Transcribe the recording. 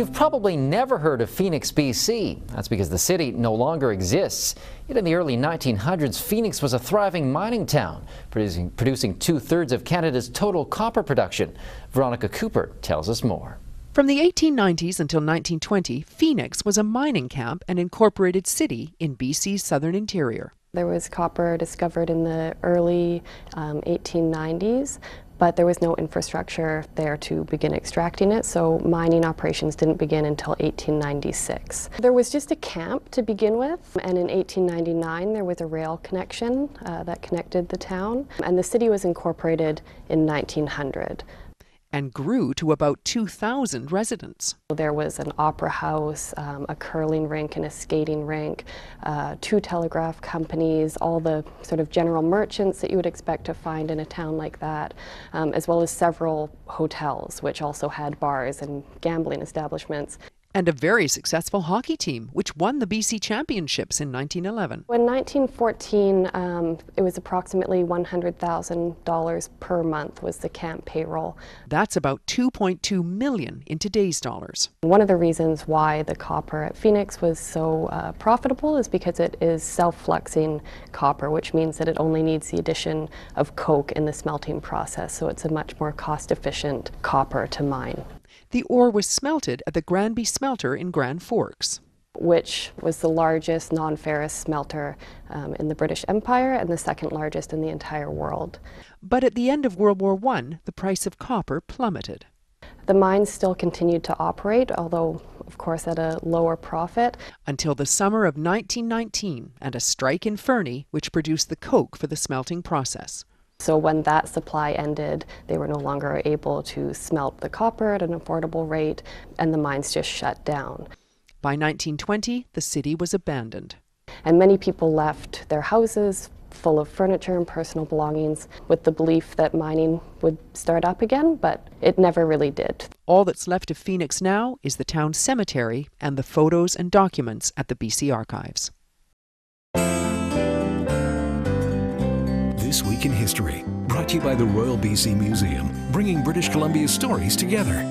You've probably never heard of Phoenix, BC. That's because the city no longer exists. Yet in the early 1900s, Phoenix was a thriving mining town, producing 2/3 of Canada's total copper production. Veronica Cooper tells us more. From the 1890s until 1920, Phoenix was a mining camp and incorporated city in BC's southern interior. There was copper discovered in the early 1890s, but there was no infrastructure there to begin extracting it, so mining operations didn't begin until 1896. There was just a camp to begin with, and in 1899 there was a rail connection that connected the town, and the city was incorporated in 1900. And grew to about 2,000 residents. There was an opera house, a curling rink and a skating rink, 2 telegraph companies, all the sort of general merchants that you would expect to find in a town like that, as well as several hotels, which also had bars and gambling establishments. And a very successful hockey team, which won the BC Championships in 1911. In 1914, it was approximately $100,000 per month was the camp payroll. That's about $2.2 million in today's dollars. One of the reasons why the copper at Phoenix was so profitable is because it is self-fluxing copper, which means that it only needs the addition of coke in the smelting process, so it's a much more cost-efficient copper to mine. The ore was smelted at the Granby smelter in Grand Forks, which was the largest non-ferrous smelter in the British Empire and the second largest in the entire world. But at the end of World War I, the price of copper plummeted. The mines still continued to operate, although, of course, at a lower profit. Until the summer of 1919 and a strike in Fernie, which produced the coke for the smelting process. So when that supply ended, they were no longer able to smelt the copper at an affordable rate, and the mines just shut down. By 1920, the city was abandoned. And many people left their houses full of furniture and personal belongings with the belief that mining would start up again, but it never really did. All that's left of Phoenix now is the town cemetery and the photos and documents at the BC Archives. This Week in History, brought to you by the Royal BC Museum, bringing British Columbia's stories together.